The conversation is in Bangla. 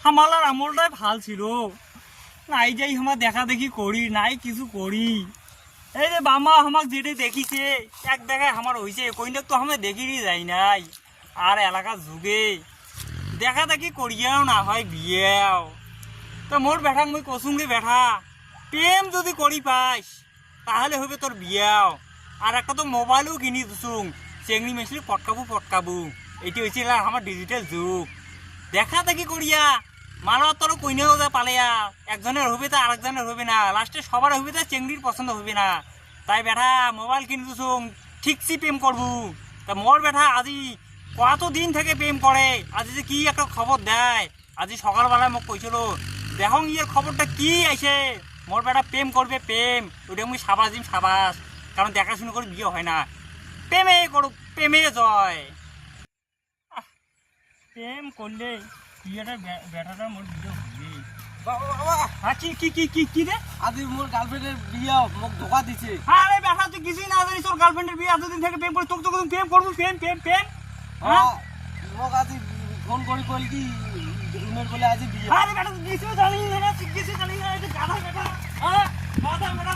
আমার আর আমলটাই ভাল ছিল। নাই যাই আমার দেখা দেখি করি, নাই কিছু করি। এই যে বামা আমাক যেটা দেখিছে এক দেখায় আমার হয়েছে, কইনা তো আমি দেখিরই যাই নাই। আর এলাকার যুগে দেখা দেখি করিয়াও না হয় বিয়েও। তো মোর বেঠাক মুই কসুঙ্গে বেঠা, প্রেম যদি করি পাইস তাহলে হবে তোর বিয়াও। আর একটা তো মোবাইলও কিনি দিছুং, চেংড়ি মেশলি পটকাবু। এটি হয়েছে আমার ডিজিটাল যুগ। দেখা দেখি করিয়া মানব তোর কইনেও যা পালেয়া, একজনের হবে তা আরেকজনের হবে না, লাস্টে সবার হবে তা চেংড়ির পছন্দ হবে না। তাই বেটা মোবাইল কিনে দিছুং, ঠিকসি প্রেম করবু। তা মোর বেটা আজি কতদিন থেকে প্রেম করে, আজি যে কি একটা খবর দেয়। আজি সকালবেলায় মোক কইছিল দেখং ইয়ের খবরটা কি আইছে। মোর বেটা প্রেম করবে প্রেম, ওইটা মুই সাবাস দিম সাবাস, কারণ দেখাশুনো করে বিয়ে হয় না। প্রেমে করো, প্রেমে জয়। প্রেম করলে বিয়েটা বেটাটা মোর বিয়ে হবে। বাবা বাবা হ্যাঁ কি কি কি কি কি রে? আজি মোর গার্লফ্রেন্ডের বিয়া মোক ধোকা দিছে। আরে বেটা তুই কিছুই না জানিস, তোর গার্লফ্রেন্ডের বিয়ে এতদিন থেকে প্রেম করে, তোকে তো প্রেম করবো, প্রেম প্রেম প্রেম। হ্যাঁ মোক আজি ফোন কৰি কইল কি রুমের বলে আজি বিয়া। আরে বেটা তুই কিছুই জানিস না, তুই কিছুই জানিস না, এটা গাধা বেটা। হ্যাঁ গাধা বেটা।